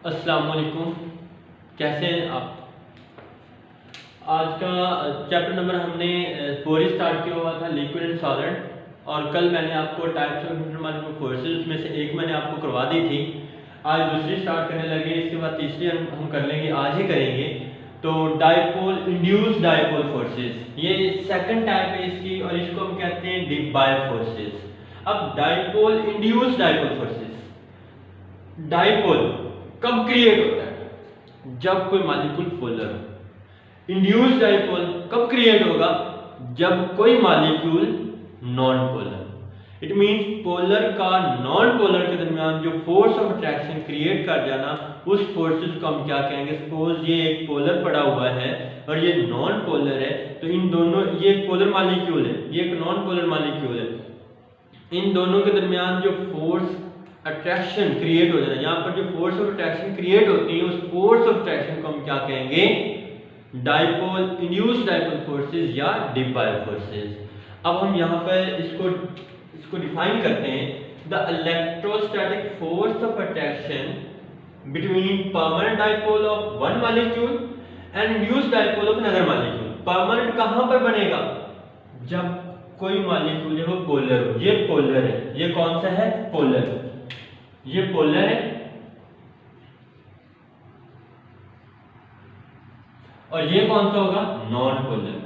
अस्सलाम वालेकुम, कैसे हैं आप। आज का चैप्टर नंबर हमने 4 स्टार्ट किया हुआ था, लिक्विड एंड सॉलिड। और कल मैंने आपको टाइप्स ऑफ इंटरमॉलिक्यूलर फोर्सेस उसमें से एक मैंने आपको करवा दी थी। आज दूसरी स्टार्ट करने लगे, इसके बाद तीसरी हम कर लेंगे, आज ही करेंगे। तो डाइपोल इंड्यूस डाइपोल फोर्सेस, ये सेकंड टाइप है इसकी, और इसको हम कहते हैं डिबाय फोर्सेस। अब dipole induce dipole forces, dipole कब क्रिएट होता है? जब कोई मॉलिक्यूल पोलर हो। इंड्यूस डाइपोल कब क्रिएट होगा? जब कोई molecule non polar. It means polar का नॉन पोलर के दरमियान जो फोर्स ऑफ अट्रैक्शन क्रिएट कर जाना, उस फोर्सेस को हम क्या कहेंगे? सपोज ये एक पोलर पड़ा हुआ है और ये नॉन पोलर है, तो इन दोनों, ये एक पोलर मॉलिक्यूल है, ये एक नॉन पोलर मॉलिक्यूल है, इन दोनों के दरमियान जो फोर्स अट्रैक्शन क्रिएट हो जाना, यहाँ पर जो फोर्स ऑफ अट्रैक्शन क्रिएट होती है, उस फोर्स ऑफ अट्रैक्शन को हम क्या कहेंगे? डाइपोल इंड्यूस्ड डाइपोल फोर्सेस या डिबाय फोर्सेस। अब हम यहाँ पर इसको डिफाइन करते हैं। The electrostatic force of attraction between permanent dipole of one molecule and induced dipole of another molecule. Permanent कहाँ पर बनेगा? जब कोई मॉलिक्यूल है वो पोलर हो। ये पोलर है, ये कौन सा है? पोलर। ये पोलर है और ये कौन सा होगा? Non polar.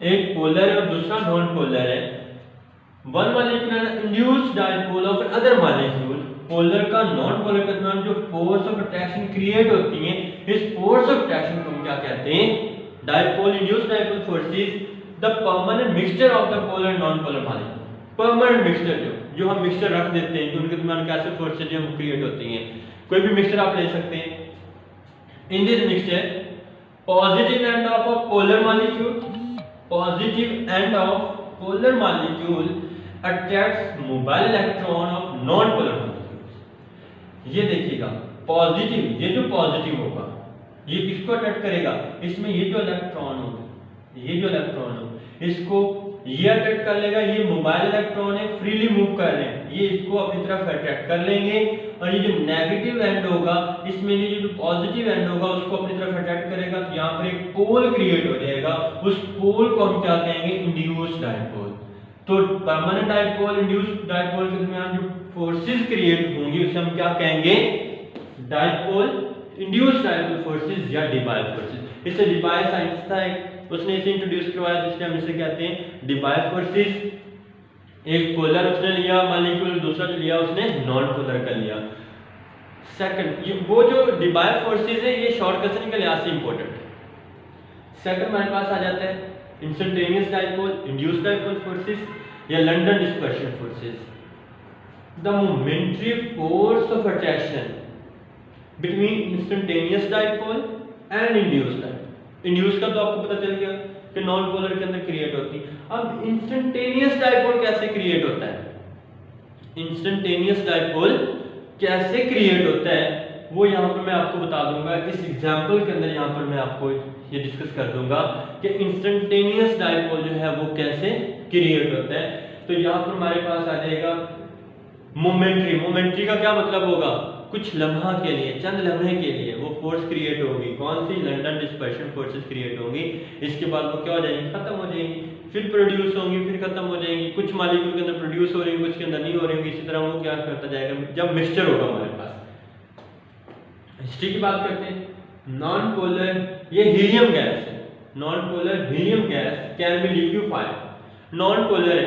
एक पोलर है और दूसरा नॉन पोलर है। One molecule induced dipole of other molecule. Polar का नॉन पोलर के दरमियान जो फोर्स ऑफ अट्रैक्शन क्रिएट होती है, इस फोर्स ऑफ अट्रैक्शन को हम क्या कहते हैं? Dipole induced dipole forces the permanent mixture of the polar and non polar molecule. Permanent mixture जो हम मिक्सचर रख देते हैं, जो उनके दरमियान कैसे फोर्सेज जो क्रिएट होती हैं। कोई भी मिक्सचर आप ले सकते हैं। In this mixture positive end of a polar molecule, positive end of polar molecule attracts mobile electron of non polar molecule. ये देखिएगा, पॉजिटिव, ये जो पॉजिटिव होगा ये किसको अट्रैक्ट करेगा? इसमें ये जो इलेक्ट्रॉन होगा, ये जो इलेक्ट्रॉन हो, इसको ये अट्रैक्ट कर लेगा। ये मोबाइल इलेक्ट्रॉन है, फ्रीली मूव कर रहे हैं, ये इसको अपनी तरफ अट्रैक्ट कर लेंगे। और ये जो नेगेटिव एंड होगा, इसमें ये जो पॉजिटिव एंड होगा उसको अपनी तरफ अट्रैक्ट करेगा। तो यहाँ पर एक पोल क्रिएट हो जाएगा। उस पोल को हम क्या कहेंगे? Induced dipole. तो परमानेंट डाइपोल इंड्यूस्ड डाइपोल के दरमियान जो फोर्सेस क्रिएट होंगी उसे हम क्या कहेंगे? डाइपोल इंड्यूस्ड डाइपोल फोर्सेस या डिबाय फोर्सेस। इससे डिबाय साइंस था एक, उसने इसे इंट्रोड्यूस करवाया, जिससे हम इसे कहते हैं डिबाय फोर्सेस। एक पोलर उसने लिया मॉलिक्यूल, दूसरा जो लिया उसने नॉन पोलर का लिया। सेकंड, ये वो जो डिबाय फोर्सेस है ये शॉर्ट क्वेश्चन के लिहाज से इंपॉर्टेंट है। सेकंड हमारे पास आ जाता है instantaneous dipole induced dipole forces या London dispersion forces. The momentary force of attraction between instantaneous dipole and induced dipole. Induce का तो आपको पता चल गया कि नॉन पोलर के अंदर क्रिएट होती है। अब इंस्टेंटेनियस डाइपोल कैसे क्रिएट होता है? इंस्टेंटेनियस डाइपोल कैसे क्रिएट होता है वो यहाँ पर मैं आपको बता दूंगा। इस एग्जांपल के अंदर यहाँ पर मैं आपको ये डिस्कस कर दूंगा कि इंस्टेंटेनियस डाइपोल जो है वो कैसे क्रिएट होता है। तो यहाँ पर हमारे पास आ जाएगा मोमेंट्री। मोमेंट्री का क्या मतलब होगा? कुछ लम्हा के लिए, चंद लम्हे के लिए वो फोर्स क्रिएट होगी। कौन सी? लंडन डिस्पर्शन फोर्सेस क्रिएट होंगी। इसके बाद वो क्या हो जाएंगी? खत्म हो जाएंगी, फिर प्रोड्यूस होंगी, फिर खत्म हो जाएंगी। कुछ मॉलिक्यूल के अंदर प्रोड्यूस हो रही है, कुछ के अंदर नहीं हो रही है। इसी तरह वो क्या करता जाएगा जब मिक्सचर होगा हमारे पास। हिस्ट्री की बात करते हैं। नॉन पोलर, ये हीलियम गैस है। Non polar helium gas can be liquefied. Non polar है,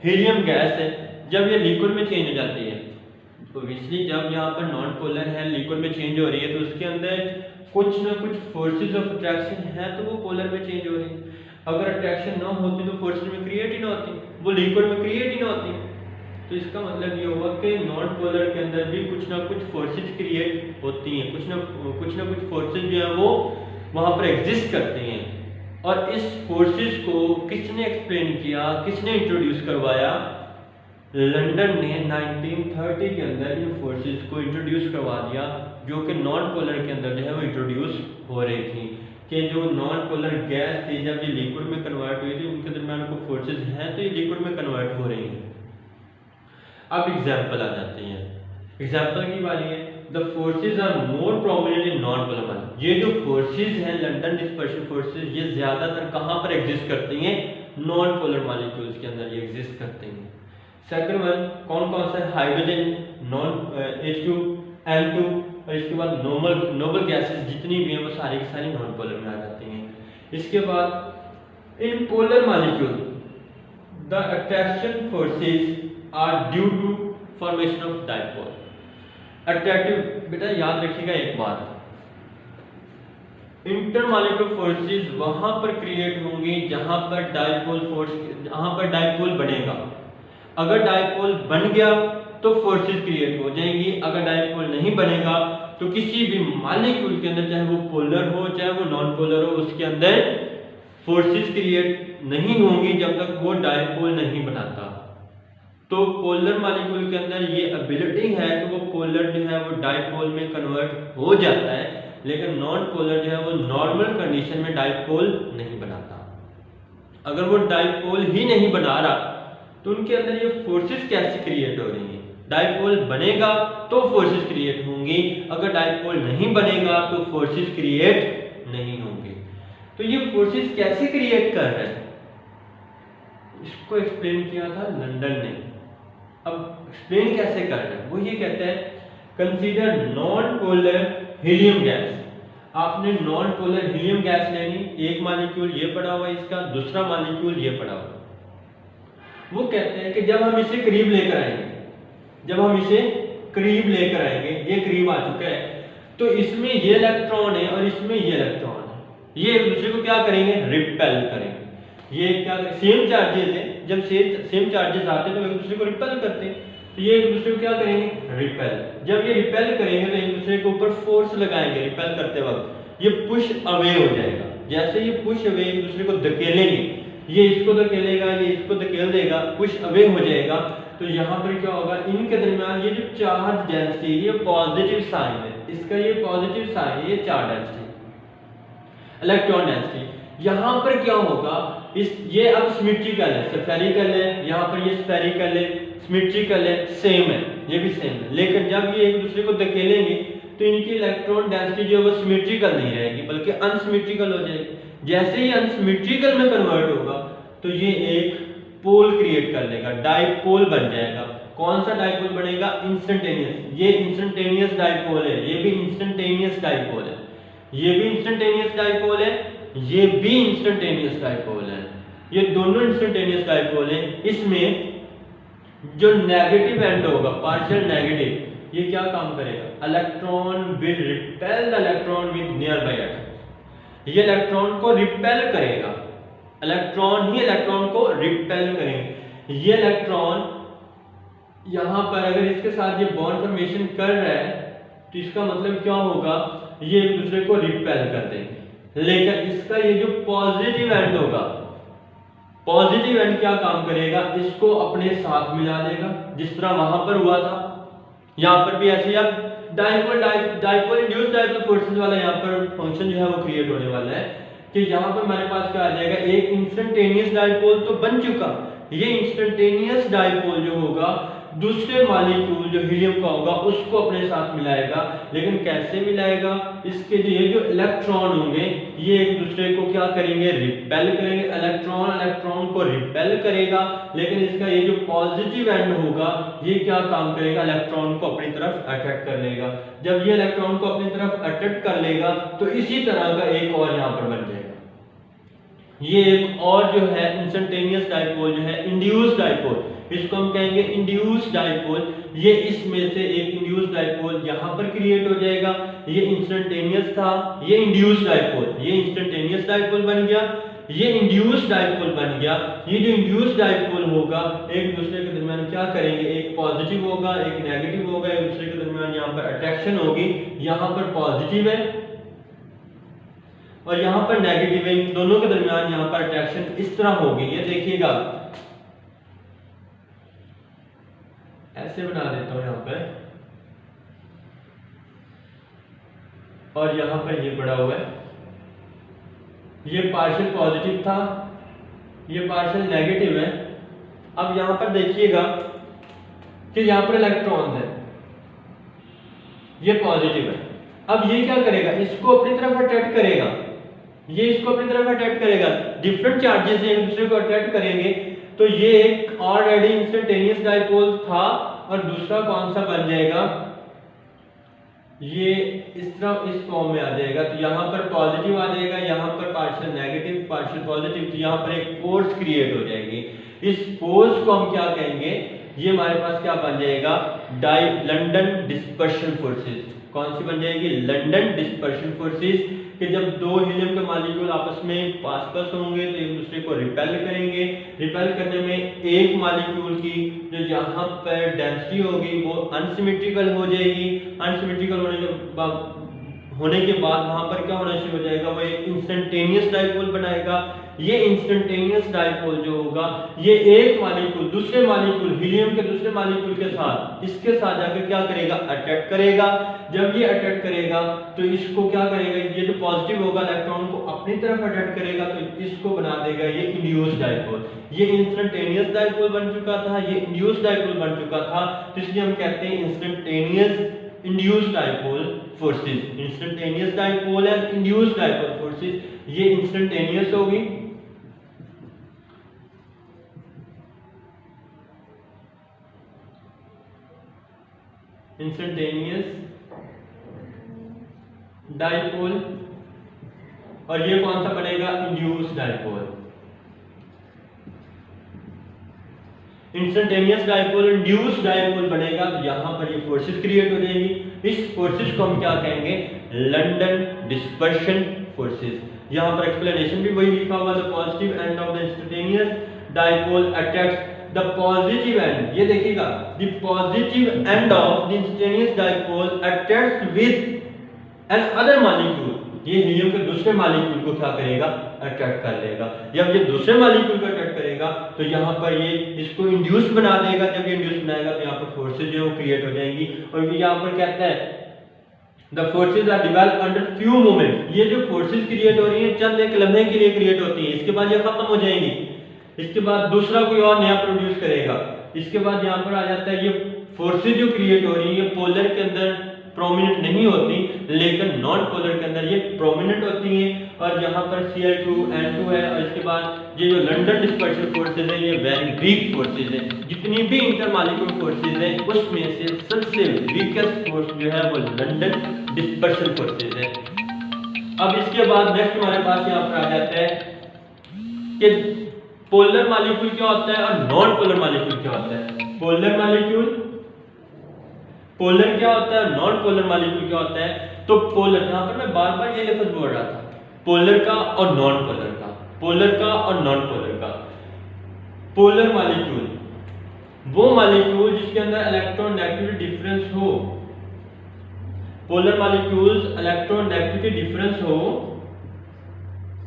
हीलियम गैस है, जब ये लिक्विड में चेंज हो जाती है। ऑब्वियसली जब यहाँ पर नॉन पोलर है, लिक्विड में चेंज हो रही है, तो उसके अंदर कुछ ना कुछ फोर्सेस ऑफ अट्रैक्शन है, तो वो पोलर में चेंज हो रही है। अगर अट्रैक्शन ना होती तो फोर्सेस में क्रिएट ही ना होती, वो लिक्विड में क्रिएट ही ना होती। तो इसका मतलब ये होगा कि नॉन पोलर के अंदर भी कुछ ना कुछ फोर्सेस क्रिएट होती हैं, कुछ ना कुछ फोर्सेस जो है वो वहाँ पर एग्जिस्ट करते हैं। और इस फोर्सेस को किसने एक्सप्लेन किया, किसने इंट्रोड्यूस करवाया? लंदन ने 1930 के अंदर इन फोर्सेस को इंट्रोड्यूस करवा दिया, जो कि नॉन पोलर के अंदर जो है वो इंट्रोड्यूस हो रही थी। कि जो नॉन पोलर गैस थी, जब ये लिक्विड में कन्वर्ट हुई थी, उनके दरमियान को फोर्सेस हैं तो ये लिक्विड में कन्वर्ट हो रही हैं। अब एग्जाम्पल आ जाते हैं। एग्जाम्पल की बात है, the forces are more prominent in non polar molecule. ये जो फोर्सेज हैं लंदन डिस्पर्शन फोर्सेज, ये ज्यादातर कहाँ पर एग्जिस्ट करती हैं? नॉन पोलर मालिक्यूल्स के अंदर ये एग्जिस्ट करते हैं। सेकंड वन कौन कौन सा है? हाइड्रोजन, नॉन H2, N2, और इसके बाद नोबल गैसेस जितनी भी हैं वो सारी की सारी नॉन पोलर में आ जाती हैं। इसके बाद in polar molecule the attraction forces are due to formation of dipole. Attractive, बेटा याद रखिएगा एक बात, इंटरमॉलिक्यूलर फोर्सेस वहां पर क्रिएट होंगी जहां पर डाइपोल फोर्स, जहां पर डाइपोल बनेगा। अगर डाइपोल बन गया तो फोर्सेस क्रिएट हो जाएंगी, अगर डाइपोल नहीं बनेगा तो किसी भी मॉलिक्यूल के अंदर, चाहे वो पोलर हो चाहे वो नॉन पोलर हो, उसके अंदर फोर्सेस क्रिएट नहीं होंगी जब तक वो डाइपोल नहीं बनाता। तो पोलर मॉलिक्यूल के अंदर ये एबिलिटी है कि वो पोलर जो है वो डाइपोल में कन्वर्ट हो जाता है, लेकिन नॉन पोलर जो है वो नॉर्मल कंडीशन में डाइपोल नहीं बनाता। अगर वो डाइपोल ही नहीं बना रहा तो उनके अंदर ये फोर्सेस कैसे क्रिएट हो रही हैं? डाइपोल बनेगा तो फोर्सेस क्रिएट होंगी, अगर डाइपोल नहीं बनेगा तो फोर्सेस क्रिएट नहीं होंगे। तो ये फोर्सेस कैसे क्रिएट कर रहे हैं, इसको एक्सप्लेन किया था लंदन ने। अब एक्सप्लेन कैसे कर रहे हैं, वो ये कहते हैं consider non polar helium gas. आपने नॉन पोलर हीलियम गैस लेनी, एक मॉलिक्यूल ये पड़ा हुआ है इसका, दूसरा मॉलिक्यूल ये पड़ा हुआ है। वो कहते हैं कि जब हम इसे करीब लेकर आएंगे, जब हम इसे करीब लेकर आएंगे, ये करीब आ चुका है, तो इसमें ये इलेक्ट्रॉन है और इसमें ये इलेक्ट्रॉन है, ये एक दूसरे को क्या करेंगे? रिपेल करेंगे। ये क्या सेम चार्जेस है, जब सेम चार्जेस आते हैं तो एक दूसरे को रिपेल करते हैं, तो ये एक दूसरे को क्या करेंगे? रिपेल। जब ये रिपेल करेंगे तो एक दूसरे के ऊपर फोर्स लगाएंगे रिपेल करते वक्त, ये पुश अवे हो जाएगा। जैसे ये पुश अवे एक दूसरे को धकेलेंगे, ये इसको धकेलेगा, ये इसको धकेल देगा, पुश अवे हो जाएगा, तो यहाँ पर क्या होगा? इनके दरमियान ये जो चार्ज डेंसिटी, ये पॉजिटिव साइन है, इसका ये पॉजिटिव साइन है, ये चार्ज डेंसिटी, इलेक्ट्रॉन डेंसिटी। यहाँ पर क्या होगा? ये अब सिमेट्रिकल है, स्फेरिकल है, यहाँ पर ये स्फेरिकल है, सिमेट्रिकल है, सेम है, ये भी सेम है। लेकिन जब ये एक दूसरे को धकेलेंगे तो इनकी इलेक्ट्रॉन डेंसिटी जो है वो सिमेट्रिकल नहीं रहेगी, बल्कि अनसिमेट्रिकल हो जाएगी। जैसे ही अनसिमेट्रिकल में कन्वर्ट होगा तो ये एक पोल क्रिएट कर लेगा, डाइपोल बन जाएगा। कौन सा डाइपोल बनेगा? इंस्टेंटेनियस। ये इंस्टेंटेनियस डाइपोल है, ये भी इंस्टेंटेनियस डाइपोल है, ये भी इंस्टेंटेनियस डाइपोल है, ये भी इंस्टेंटेनियस डाइपोल है, ये दोनों इंस्टेंटेनियस डाइपोल है। इसमें जो नेगेटिव एंड होगा, पार्शियल नेगेटिव, ये क्या काम करेगा? Electron will repel the electron with near by atom. ये इलेक्ट्रॉन को रिपेल करेगा, इलेक्ट्रॉन ही इलेक्ट्रॉन को रिपेल करेंगे। ये इलेक्ट्रॉन यहां पर अगर इसके साथ ये बॉन्ड फॉर्मेशन कर रहा है तो इसका मतलब क्या होगा? ये एक दूसरे को रिपेल कर देंगे। लेकिन इसका ये जो पॉजिटिव एंड होगा, पॉजिटिव एंड क्या काम करेगा? इसको अपने साथ मिला देगा, जिस तरह वहां पर हुआ था। यहाँ पर भी ऐसे अब डाइपोल इंड्यूस्ड डाइपोल फोर्सेस वाला यहाँ पर फंक्शन जो है वो क्रिएट होने वाला है कि यहाँ पर हमारे पास क्या आ जाएगा? एक इंस्टेंटेनियस डाइपोल तो बन चुका, ये इंस्टेंटेनियस डाइपोल जो होगा दूसरे मॉलिक्यूल जो हीलियम का होगा उसको अपने साथ मिलाएगा। लेकिन कैसे मिलाएगा? इसके ये जो इलेक्ट्रॉन होंगे ये एक दूसरे को क्या करेंगे? रिपेल करेंगे। इलेक्ट्रॉन को रिपेल करेगा, लेकिन इसका ये जो पॉजिटिव एंड होगा ये क्या काम करेगा? इलेक्ट्रॉन को अपनी तरफ अट्रैक्ट कर लेगा। जब ये इलेक्ट्रॉन को अपनी तरफ अट्रैक्ट कर लेगा तो इसी तरह का एक और यहाँ पर बन जाएगा। ये एक और जो है इंस्टेंटेनियस डाइपोल जो है इंड्यूस्ड डाइपोल, इसको हम कहेंगे इंड्यूस्ड डाइपोल। ये इसमें से एक इंड्यूस्ड डाइपोल यहाँ पर क्रिएट हो जाएगा। ये इंस्टेंटेनियस था, ये इंड्यूस्ड डाइपोल, ये इंस्टेंटेनियस डाइपोल बन गया, ये इंड्यूस्ड डाइपोल बन गया। ये जो इंड्यूस्ड डाइपोल होगा एक दूसरे के दरमियान क्या करेंगे? एक पॉजिटिव होगा, एक नेगेटिव होगा, एक दूसरे के दरमियान यहाँ पर अट्रैक्शन होगी। यहाँ पर पॉजिटिव है और यहाँ पर नेगेटिव है, इन दोनों के दरमियान यहाँ पर अट्रैक्शन इस तरह होगी। ये देखिएगा, ऐसे बना देता हूं यहाँ पर, और यहाँ पर ये बड़ा हुआ है, ये पार्शियल पॉजिटिव था, ये पार्शियल नेगेटिव है। अब यहाँ पर देखिएगा कि यहाँ पर इलेक्ट्रॉन्स है, ये पॉजिटिव है। अब ये क्या करेगा, इसको अपनी तरफ अट्रैक्ट करेगा, ये इसको अपनी तरफ अट्रैक्ट करेगा। डिफरेंट चार्जेस एक दूसरे को अट्रैक्ट करेंगे, तो ये एक ऑलरेडी इंस्टेंटेनियस डाइपोल था और दूसरा कौन सा बन जाएगा, ये इस तरह इस फॉर्म में आ जाएगा। तो यहाँ पर पॉजिटिव आ जाएगा, यहाँ पर पार्शियल नेगेटिव पार्शियल पॉजिटिव, तो यहाँ पर एक फोर्स क्रिएट हो जाएगी। इस फोर्स को हम क्या कहेंगे, ये हमारे पास क्या बन जाएगा, लंदन डिस्पर्शन फोर्सेस। कौन सी बन जाएगी, लंदन डिस्पर्शन फोर्सेस, कि जब दो हीलियम के मॉलिक्यूल आपस में पास होंगे तो एक दूसरे को रिपेल करेंगे। रिपेल करने में एक मॉलिक्यूल की जो यहाँ पर डेंसिटी होगी वो अनसिमेट्रिकल हो जाएगी। अनसिमेट्रिकल होने के बाद वहां पर क्या होना शुरू हो जाएगा, वो एक इंस्टेंटेनियस डाइपोल बनाएगा। ये इंस्टेंटेनियस डाइपोल जो होगा, ये एक मॉलिक्यूल दूसरे मॉलिक्यूल हीलियम के दूसरे मॉलिक्यूल के साथ, इसके साथ जाकर क्या करेगा, अट्रैक्ट करेगा। जब ये अट्रैक्ट करेगा तो इसको क्या करेगा, ये जो पॉजिटिव होगा इलेक्ट्रॉन को अपनी तरफ अट्रैक्ट करेगा, तो इसको बना देगा ये इंड्यूस डाइपोल। ये इंस्टेंटेनियस डाइपोल बन चुका था, ये इंड्यूस डाइपोल बन चुका था, तो इसलिए हम कहते हैं instantaneous induced dipole forces. Instantaneous dipole and induced dipole forces, ये इंस्टेंटेनियस होगी, इंस्टेंटेनियस डाइपोल, और ये कौन सा बनेगा, induced dipole. Instantaneous dipole induced dipole बनेगा, तो यहां पर ये फोर्सेस क्रिएट हो जाएगी। इस फोर्सेस को हम क्या कहेंगे, लंदन डिस्पर्शन फोर्सेस। यहां पर एक्सप्लेनेशन भी वही लिखा हुआ, the positive end of the instantaneous dipole attracts the positive end, ये देखिएगा, the positive end of the instantaneous dipole attracts with an other molecule. ये हीलियम के दूसरे मॉलिक्यूल को क्या करेगा, अट्रैक्ट कर लेगा। जब ये दूसरे मॉलिक्यूल को अट्रैक्ट करेगा तो यहाँ पर ये इसको इंड्यूस बना देगा। जब ये इंड्यूस बनाएगा तो यहाँ पर फोर्सेज जो है वो क्रिएट हो जाएंगी। और यहाँ पर कहता है the forces are develop under few moment. ये जो फोर्सेज क्रिएट हो रही है चंद एक लम्हे के लिए क्रिएट होती है, इसके बाद ये खत्म हो जाएंगी, इसके बाद दूसरा कोई और नया प्रोड्यूस करेगा। इसके बाद यहाँ पर आ जाता है ये फोर्सेज जो क्रिएट हो रही है पोलर के अंदर प्रोमिनेंट नहीं होती, लेकिन नॉन पोलर के अंदर ये प्रोमिनेंट होती हैं। और यहाँ पर Cl2 N2 है, और इसके बाद ये जो लंदन डिस्पर्शन फोर्सेज है ये वेरी वीक फोर्सेज है। जितनी भी इंटरमॉलिक्यूलर फोर्सेज हैं उसमें से सबसे वीकेस्ट फोर्स जो है वो लंदन डिस्पर्शन फोर्सेज है। अब इसके बाद नेक्स्ट हमारे पास यहाँ पर आ जाता है कि पोलर मॉलिक्यूल क्या होता है और नॉन पोलर मॉलिक्यूल क्या होता है। पोलर क्या होता है, नॉन पोलर मॉलिक्यूल क्या होता है। तो पोलर, यहां पर मैं बार बार ये लफ्ज बोल रहा था, पोलर का और नॉन पोलर का, पोलर का और नॉन पोलर का। पोलर मॉलिक्यूल वो मॉलिक्यूल जिसके अंदर इलेक्ट्रोनेगेटिविटी डिफरेंस हो, पोलर मॉलिक्यूल्स इलेक्ट्रोनेगेटिविटी डिफरेंस हो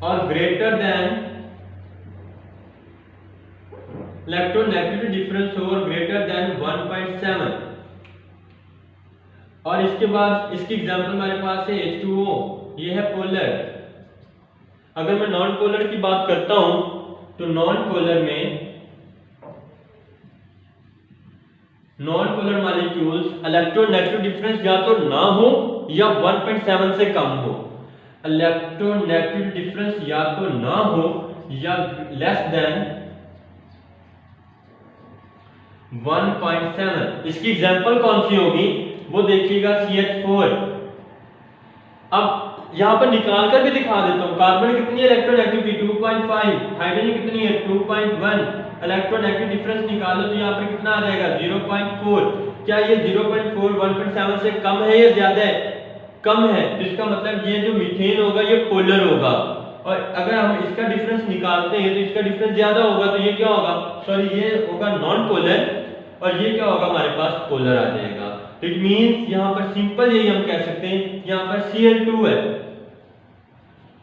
और ग्रेटर देन इलेक्ट्रोनेगेटिविटी डिफरेंस हो और ग्रेटर देन 1.7। और इसके बाद इसकी एग्जांपल हमारे पास है H2O, ये है पोलर। अगर मैं नॉन पोलर की बात करता हूं तो non polar molecules electronegative difference या तो ना हो या 1.7 से कम हो। इलेक्ट्रोनेगेटिव डिफरेंस या तो ना हो या लेस देन 1.7। इसकी एग्जांपल कौन सी होगी वो देखिएगा, CH4। अब यहां पर निकाल कर भी दिखा देता हूं, कार्बन कितनी है इलेक्ट्रोनेगेटिविटी 2.5, हाइड्रोजन कितनी है 2.1। इलेक्ट्रोनेगेटिव डिफरेंस निकालो तो यहां पर कितना आ जाएगा 0.4। क्या ये 0.4 1.7 से कम है या ज्यादा है, कम है, तो इसका मतलब ये जो मीथेन होगा ये पोलर होगा। और अगर हम इसका डिफरेंस निकालते हैं तो इसका डिफरेंस ज्यादा होगा, तो ये क्या होगा, सॉरी ये होगा नॉन पोलर और ये क्या होगा हमारे पास पोलर आ जाएगा। इट मींस यहां पर सिंपल यही हम कह सकते हैं, यहां पर Cl2 है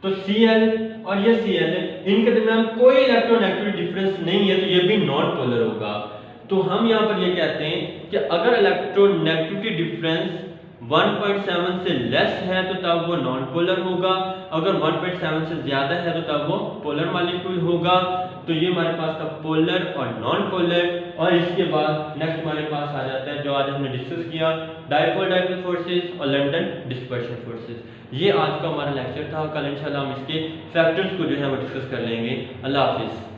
तो Cl और ये Cl है, इनके दरमियान कोई इलेक्ट्रोनेगेटिविटी डिफरेंस नहीं है, तो ये भी नॉन पोलर होगा। तो हम यहां पर ये कहते हैं कि अगर इलेक्ट्रोनेगेटिविटी डिफरेंस 1.7 से लेस है तो तब वो नॉन पोलर होगा, अगर 1.7 से ज़्यादा है तो तब वो पोलर मॉलिक्यूल होगा। तो ये हमारे पास था पोलर और नॉन पोलर। और इसके बाद नेक्स्ट हमारे पास आ जाता है जो आज हमने डिस्कस किया, डायपोल डायपोल फोर्सेस और लंदन डिस्पर्शन फोर्सेस। ये आज का हमारा लेक्चर था। कल इंशाल्लाह हम इसके फैक्टर्स को जो है वो डिस्कस कर लेंगे। अल्लाह हाफिज़।